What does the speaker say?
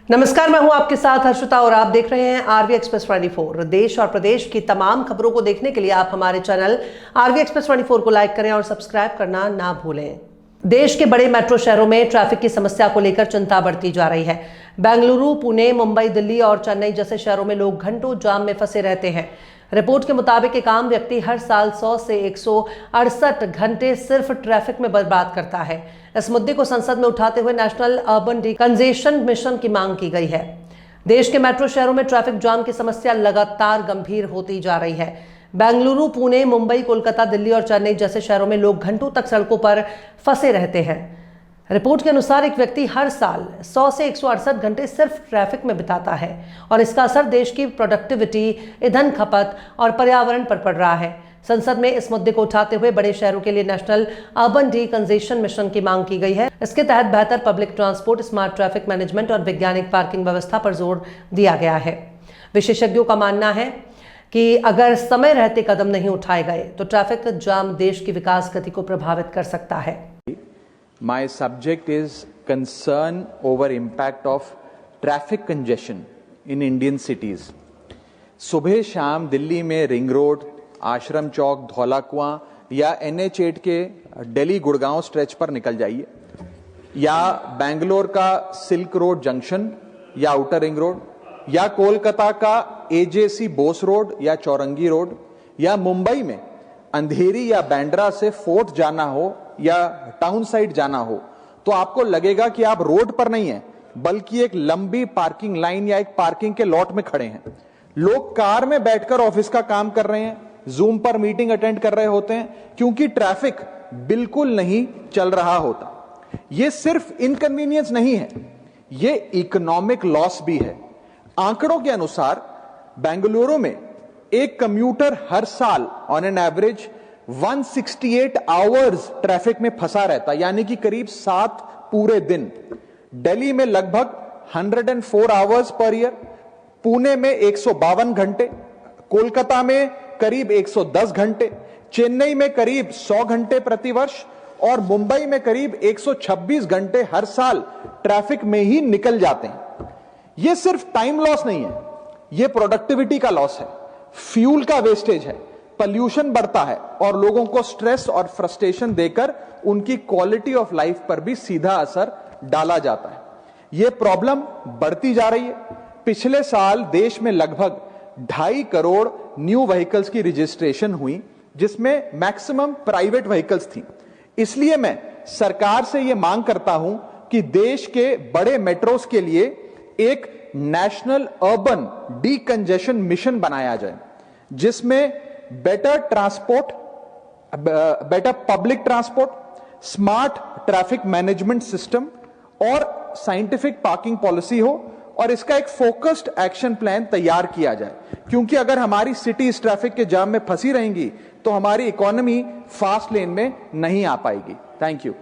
नमस्कार, मैं हूं आपके साथ हर्षिता और आप देख रहे हैं आरवी एक्सप्रेस 24। देश और प्रदेश की तमाम खबरों को देखने के लिए आप हमारे चैनल आरवी एक्सप्रेस 24 को लाइक करें और सब्सक्राइब करना ना भूलें। देश के बड़े मेट्रो शहरों में ट्रैफिक की समस्या को लेकर चिंता बढ़ती जा रही है। बेंगलुरु, पुणे, मुंबई, दिल्ली और चेन्नई जैसे शहरों में लोग घंटों जाम में फंसे रहते हैं। रिपोर्ट के मुताबिक एक आम व्यक्ति हर साल 100 से 168 घंटे सिर्फ ट्रैफिक में बर्बाद करता है। इस मुद्दे को संसद में उठाते हुए नेशनल अर्बन डिकंजेशन मिशन की मांग की गई है। देश के मेट्रो शहरों में ट्रैफिक जाम की समस्या लगातार गंभीर होती जा रही है। बेंगलुरु, पुणे, मुंबई, कोलकाता, दिल्ली और चेन्नई जैसे शहरों में लोग घंटों तक सड़कों पर फंसे रहते हैं। रिपोर्ट के अनुसार एक व्यक्ति हर साल 100 से 168 घंटे सिर्फ ट्रैफिक में बिताता है और इसका असर देश की प्रोडक्टिविटी, ईंधन खपत और पर्यावरण पर पड़ रहा है। संसद में इस मुद्दे को उठाते हुए बड़े शहरों के लिए नेशनल अर्बन डिकंजेशन मिशन की मांग की गई है। इसके तहत बेहतर public transport, smart traffic management और वैज्ञानिक पार्किंग व्यवस्था पर जोर दिया गया है। विशेषज्ञों का मानना है कि अगर समय रहते कदम नहीं उठाए गए तो ट्रैफिक जाम देश की विकास गति को प्रभावित कर सकता है। My subject is concern over impact of traffic congestion in Indian cities. सुबह शाम दिल्ली में रिंग रोड, आश्रम चौक, धौला कुआं या NH8 के दिल्ली गुड़गांव स्ट्रेच पर निकल जाइए, या बेंगलोर का सिल्क रोड जंक्शन या आउटर रिंग रोड, या कोलकाता का AJC बोस रोड या चौरंगी रोड, या मुंबई में अंधेरी या बैंड्रा से फोर्ट जाना हो या टाउन साइड जाना हो, तो आपको लगेगा कि आप रोड पर नहीं हैं बल्कि एक लंबी पार्किंग लाइन या एक पार्किंग के लॉट में खड़े हैं। लोग कार में बैठकर ऑफिस का काम कर रहे हैं, जूम पर मीटिंग अटेंड कर रहे होते हैं क्योंकि ट्रैफिक बिल्कुल नहीं चल रहा होता। यह सिर्फ इनकन्वीनियंस नहीं है, यह इकोनॉमिक लॉस भी है। आंकड़ों के अनुसार बेंगलुरु में एक कम्यूटर हर साल on an average 168 hours traffic में फंसा रहता, यानी कि करीब 7 पूरे दिन। दिल्ली में लगभग 104 आवर्स पर ईयर, पुणे में 152 घंटे, कोलकाता में करीब 110 घंटे, चेन्नई में करीब 100 घंटे प्रतिवर्ष और मुंबई में करीब 126 घंटे हर साल ट्रैफिक में ही निकल जाते हैं। यह सिर्फ टाइम लॉस नहीं है, यह प्रोडक्टिविटी का लॉस है, फ्यूल का वेस्टेज है, पॉल्यूशन बढ़ता है और लोगों को स्ट्रेस और फ्रस्ट्रेशन देकर उनकी क्वालिटी ऑफ लाइफ पर भी सीधा असर डाला जाता है। यह प्रॉब्लम बढ़ती जा रही है। पिछले साल देश में लगभग 2.5 करोड़ न्यू व्हीकल्स की रजिस्ट्रेशन हुई, जिसमें मैक्सिमम प्राइवेट व्हीकल्स थी। इसलिए मैं सरकार से यह मांग करता हूं कि देश के बड़े मेट्रोस के लिए एक नेशनल अर्बन डिकंजेशन मिशन बनाया जाए, जिसमें better transport, better public transport, smart traffic management system और साइंटिफिक पार्किंग पॉलिसी हो और इसका एक फोकस्ड एक्शन प्लान तैयार किया जाए। क्योंकि अगर हमारी सिटी इस ट्रैफिक के जाम में फंसी रहेंगी तो हमारी इकोनॉमी फास्ट लेन में नहीं आ पाएगी। Thank you.